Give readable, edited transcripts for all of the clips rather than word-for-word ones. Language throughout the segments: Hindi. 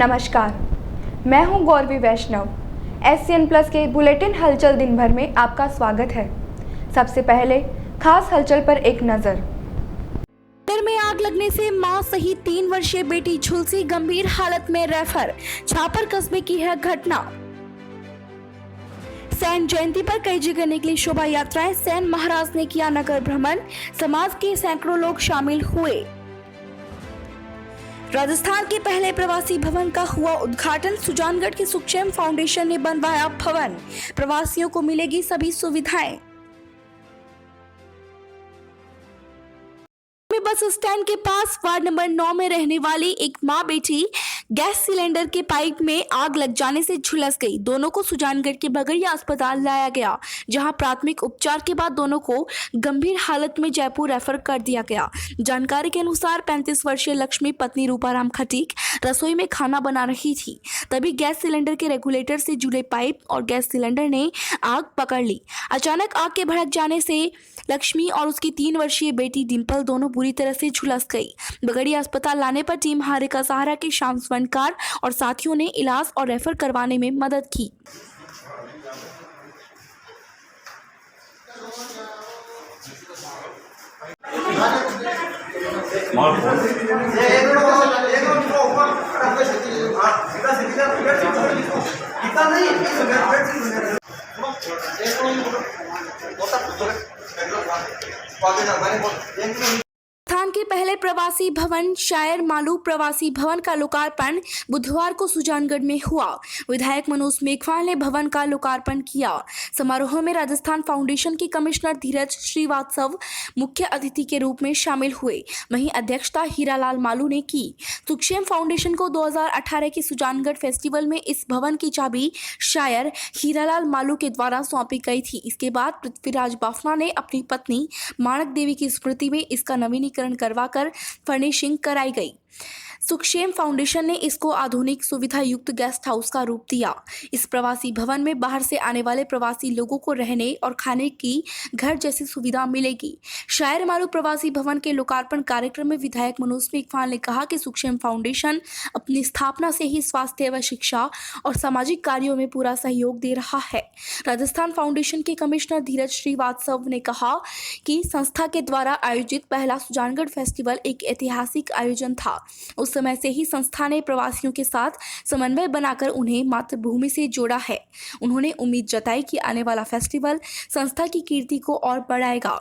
नमस्कार, मैं हूं गौरवी वैष्णव। SCN प्लस के बुलेटिन हलचल दिन भर में आपका स्वागत है। सबसे पहले खास हलचल पर एक नजर। घर में आग लगने से मां सहित 3 वर्षीय बेटी झुलसी गंभीर हालत में रेफर। छापर कस्बे की है घटना। सैन जयंती पर कई जगह निकली शोभा यात्राएं। सैन महाराज ने किया नगर भ्रमण। समाज के सैकड़ों लोग शामिल हुए। राजस्थान के पहले प्रवासी भवन का हुआ उद्घाटन। सुजानगढ़ के सुखचैन फाउंडेशन ने बनवाया भवन। प्रवासियों को मिलेगी सभी सुविधाएं। बस स्टैंड के पास वार्ड नंबर 9 में रहने वाली एक मां बेटी गैस सिलेंडर के पाइप में आग लग जाने से झुलस गई। दोनों को सुजानगढ़ के बगड़िया अस्पताल लाया गया, जहां प्राथमिक उपचार के बाद दोनों को गंभीर हालत में जयपुर रेफर कर दिया गया। जानकारी के अनुसार 35 वर्षीय लक्ष्मी पत्नी रूपाराम खटीक रसोई में खाना बना रही थी, तभी गैस सिलेंडर के रेगुलेटर से जुड़े पाइप और गैस सिलेंडर ने आग पकड़ ली। अचानक आग के भड़क जाने से लक्ष्मी और उसकी 3 वर्षीय बेटी डिंपल दोनों बुरी तरह से झुलस गई। बगड़िया अस्पताल लाने पर टीम हारे का सहारा के श्याम स्वर्णकार और साथियों ने इलाज और रेफर करवाने में मदद की। राजस्थान के पहले प्रवासी भवन शायर मालू प्रवासी भवन का लोकार्पण बुधवार को सुजानगढ़ में हुआ। विधायक मनोज मेघवाल ने भवन का लोकार्पण किया। समारोह में राजस्थान फाउंडेशन के कमिश्नर धीरज श्रीवास्तव मुख्य अतिथि के रूप में शामिल हुए। वहीं अध्यक्षता हीरालाल मालू ने की। सुखचैन फाउंडेशन को 2018 के सुजानगढ़ फेस्टिवल में इस भवन की चाबी शायर हीरालाल मालू के द्वारा सौंपी गई थी। इसके बाद पृथ्वीराज बाफना ने अपनी पत्नी माणक देवी की स्मृति में इसका नवीनीकरण करवाकर फर्निशिंग कराई गई। सुखचैन फाउंडेशन ने इसको आधुनिक सुविधा युक्त गेस्ट हाउस का रूप दिया। इस प्रवासी भवन में बाहर से आने वाले प्रवासी लोगों को रहने और खाने की घर जैसी सुविधा मिलेगी। शायर मालू प्रवासी भवन के लोकार्पण कार्यक्रम में विधायक मनोज मेघवाल ने कहा कि सुखचैन फाउंडेशन अपनी स्थापना से ही स्वास्थ्य व शिक्षा और सामाजिक कार्यों में पूरा सहयोग दे रहा है। राजस्थान फाउंडेशन के कमिश्नर धीरज श्रीवास्तव ने कहा कि संस्था के द्वारा आयोजित पहला सुजानगढ़ फेस्टिवल एक ऐतिहासिक आयोजन था। उस समय से ही संस्था ने प्रवासियों के साथ समन्वय बनाकर उन्हें मातृभूमि से जोड़ा है। उन्होंने उम्मीद जताई कि आने वाला फेस्टिवल संस्था की कीर्ति को और बढ़ाएगा।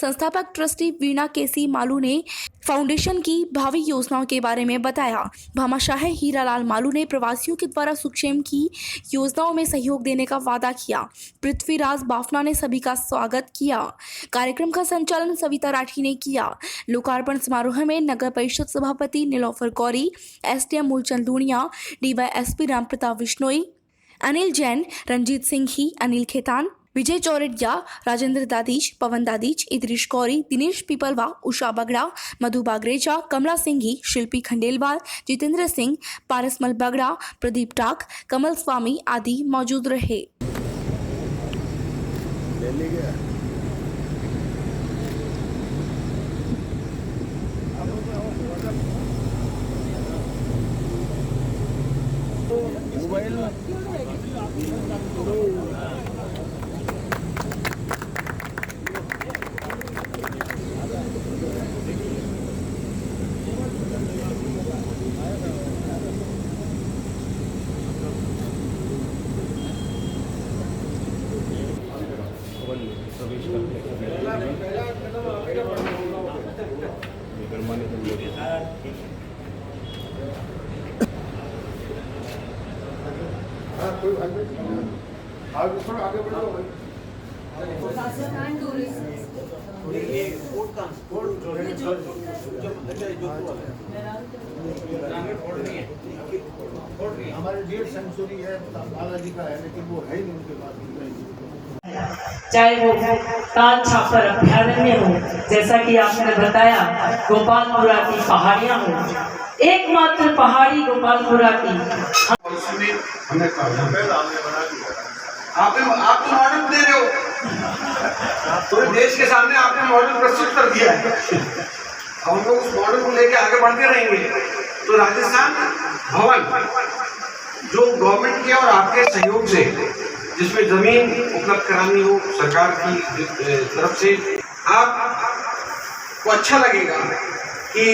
संस्थापक ट्रस्टी वीणा केसी मालू ने फाउंडेशन की भावी योजनाओं के बारे में बताया। भामाशाह हीरालाल मालू ने प्रवासियों के द्वारा सुखचैन की योजनाओं में सहयोग देने का वादा किया। पृथ्वीराज बाफना ने सभी का स्वागत किया। कार्यक्रम का संचालन सविता राठी ने किया। लोकार्पण समारोह में नगर परिषद सभापति नीलोफर गौरी, SDM मूलचंद लूणिया, DYSP राम प्रताप विश्नोई, अनिल जैन, रंजीत सिंह ही, अनिल खेतान, विजय चौरडिया, राजेंद्र दादीज, पवन दादीज, इद्रिश गौरी, दिनेश पीपलवा, उषा बगड़ा, मधु बागरेचा, कमला सिंघी, शिल्पी खंडेलवाल, जितेंद्र सिंह, पारसमल बगड़ा, प्रदीप टाक, कमल स्वामी आदि मौजूद रहे। हमारे 1.5 सेंचुरी है बालाजी का है, लेकिन वो है ही नहीं उनके पास। चाहे वो ताल छापर अभ्यारण्य हो, जैसा कि आपने बताया, गोपालपुरा की पहाड़ियां हो, एकमात्र पहाड़ी गोपालपुरा की। हमें आप मॉडल दे रहे हो, पूरे देश के सामने आपने मॉडल प्रस्तुत कर दिया है। हम लोग उस मॉडल को लेकर आगे बढ़ते रहेंगे तो राजस्थान भवन जो गवर्नमेंट के और आपके सहयोग से, जिसमें जमीन उपलब्ध करानी हो सरकार की तरफ से, आपको अच्छा लगेगा कि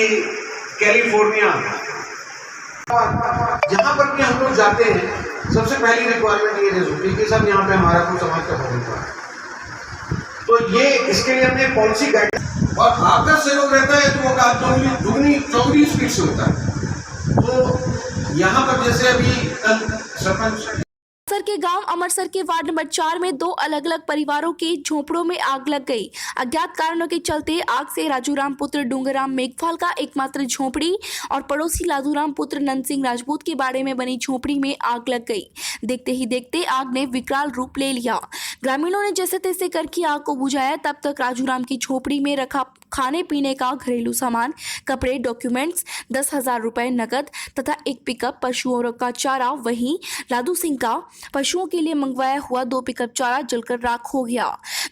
कैलिफोर्निया जहाँ पर भी हम लोग जाते हैं सबसे पहली रिक्वायरमेंट ये होती है कि सब यहाँ पे हमारा कुछ समाज का भवन हुआ है। तो ये इसके लिए हमने पॉलिसी गाइड और आपका सहयोग रहता है तो वो काम दुगनी चौगुनी स्पीड से होता है। तो यहाँ पर जैसे अभी कल सरपंच अमरसर के गांव अमरसर के वार्ड नंबर 4 में 2 अलग अलग परिवारों के झोपड़ों में आग लग गई। अज्ञात कारणों के चलते आग से राजूराम पुत्र डूंगराम मेघवाल का एकमात्र झोपड़ी और पड़ोसी लादूराम पुत्र नंद सिंह राजपूत के बाड़े में बनी झोपड़ी में आग लग गई। देखते ही देखते आग ने विकराल रूप ले लिया। ग्रामीणों ने जैसे तैसे करके आग को बुझाया। तब तक राजूराम की झोपड़ी में रखा खाने पीने का घरेलू सामान, कपड़े, डॉक्यूमेंट्स, 10,000 रुपए नकद तथा एक पिकअप, पशुओं का चारा, वहीं लादू सिंह का पशुओं के लिए मंगवाया हुआ 2 पिकअप चारा जलकर राख हो गया।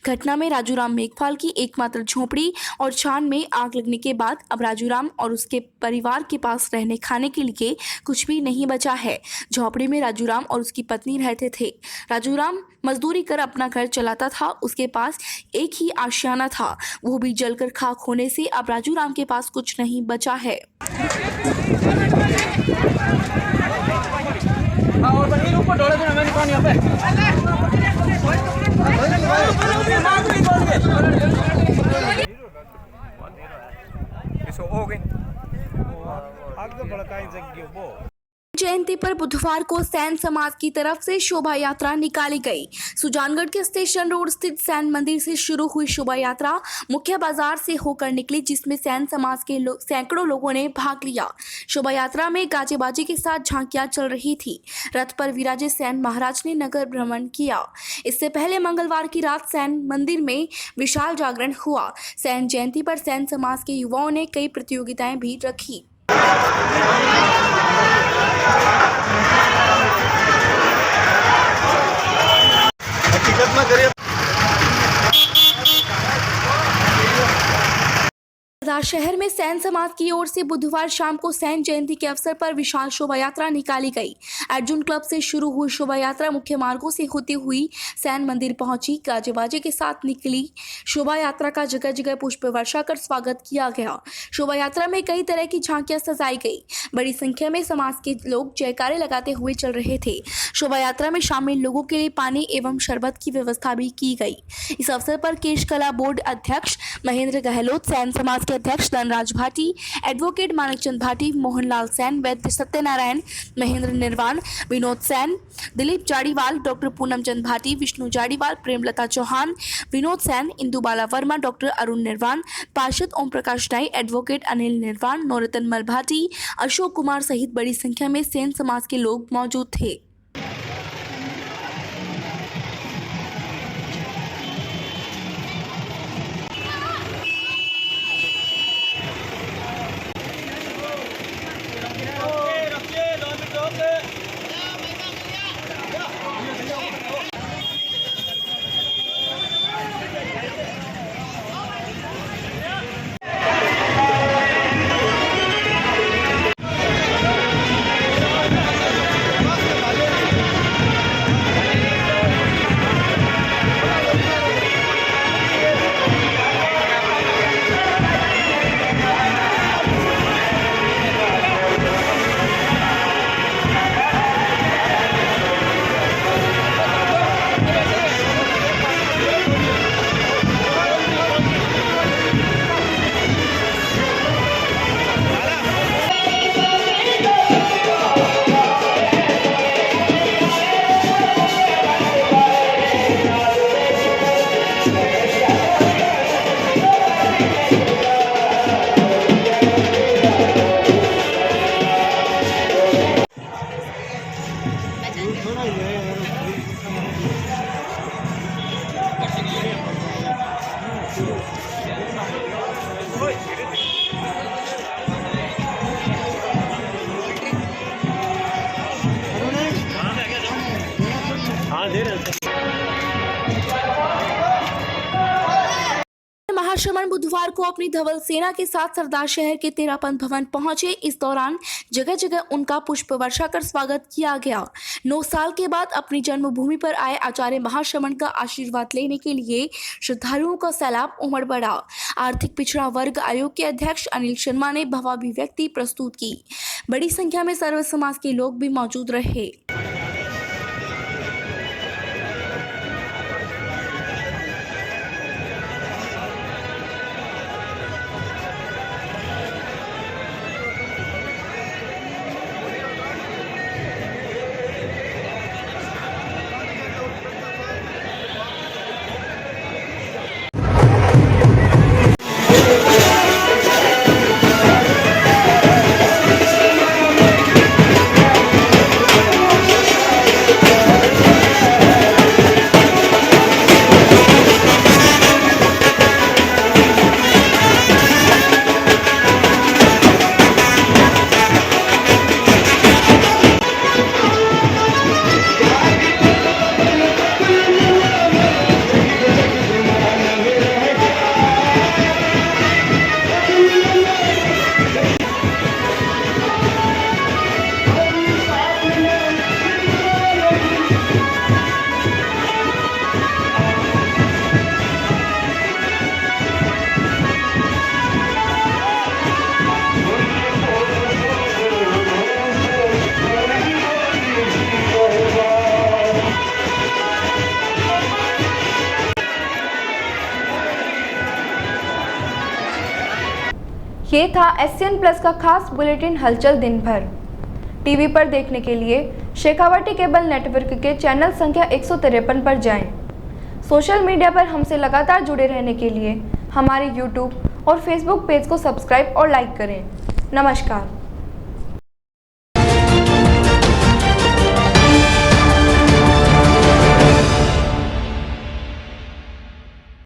घटना में राजूराम मेघवाल की एकमात्र झोपड़ी और छान में आग लगने के बाद अब राजूराम और उसके परिवार के पास रहने खाने के लिए कुछ भी नहीं बचा है। झोपड़ी में राजूराम और उसकी पत्नी रहते थे। राजूराम मजदूरी कर अपना घर चलाता था। उसके पास एक ही आशियाना था, वो भी जलकर खाक होने से अब राजूराम के पास कुछ नहीं बचा है। जयंती पर बुधवार को सैन समाज की तरफ से शोभा यात्रा निकाली गई। सुजानगढ़ के स्टेशन रोड स्थित सैन मंदिर से शुरू हुई शोभा यात्रा मुख्य बाजार से होकर निकली, जिसमें सैन समाज के सैकड़ों लोगों ने भाग लिया। शोभा यात्रा में गाजे बाजे के साथ झांकियां चल रही थी। रथ पर विराजे सैन महाराज ने नगर भ्रमण किया। इससे पहले मंगलवार की रात सैन मंदिर में विशाल जागरण हुआ। सैन जयंती पर सैन समाज के युवाओं ने कई प्रतियोगिताएं भी रखी। हकीकत में करिए। शहर में सैन समाज की ओर से बुधवार शाम को सैन जयंती के अवसर पर विशाल शोभा यात्रा निकाली गई। अर्जुन क्लब से शुरू हुई शोभा यात्रा मुख्य मार्गों से होती हुई सैन मंदिर पहुंची। गाजे बाजे के साथ निकली शोभा यात्रा का जगह जगह पुष्प वर्षा कर स्वागत किया गया। शोभा यात्रा में कई तरह की झांकियां सजाई गई। बड़ी संख्या में समाज के लोग जयकारे लगाते हुए चल रहे थे। शोभा यात्रा में शामिल लोगों के लिए पानी एवं शरबत की व्यवस्था भी की गई। इस अवसर पर केश कला बोर्ड अध्यक्ष महेंद्र गहलोत, सैन समाज के अध्यक्ष धनराज भाटी, एडवोकेट मानिकचंद भाटी, मोहनलाल सैन, वैद्य सत्यनारायण, महेंद्र निर्वाण, विनोद सैन, दिलीप जाड़ीवाल, डॉक्टर पूनम चंद भाटी, विष्णु जाड़ीवाल, प्रेमलता चौहान, विनोद सैन, इंदुबाला वर्मा, डॉक्टर अरुण निर्वाण, पार्षद ओम प्रकाश नाई, एडवोकेट अनिल निर्वाण, नौरतन मल भाटी, अशोक कुमार सहित बड़ी संख्या में सैन समाज के लोग मौजूद थे। महाश्रमण बुधवार को अपनी धवल सेना के साथ सरदार शहर के तेरापंथ भवन पहुंचे। इस दौरान जगह जगह उनका पुष्प वर्षा कर स्वागत किया गया। 9 साल के बाद अपनी जन्मभूमि पर आए आचार्य महाश्रमण का आशीर्वाद लेने के लिए श्रद्धालुओं का सैलाब उमड़ पड़ा। आर्थिक पिछड़ा वर्ग आयोग के अध्यक्ष अनिल शर्मा ने भावाभिव्यक्ति प्रस्तुत की। बड़ी संख्या में सर्व समाज के लोग भी मौजूद रहे। ये था SCN प्लस का खास बुलेटिन हलचल दिन भर। टीवी पर देखने के लिए शेखावाटी केबल नेटवर्क के चैनल संख्या 153 पर जाएं। सोशल मीडिया पर हमसे लगातार जुड़े रहने के लिए हमारे YouTube और Facebook पेज को सब्सक्राइब और लाइक करें। नमस्कार।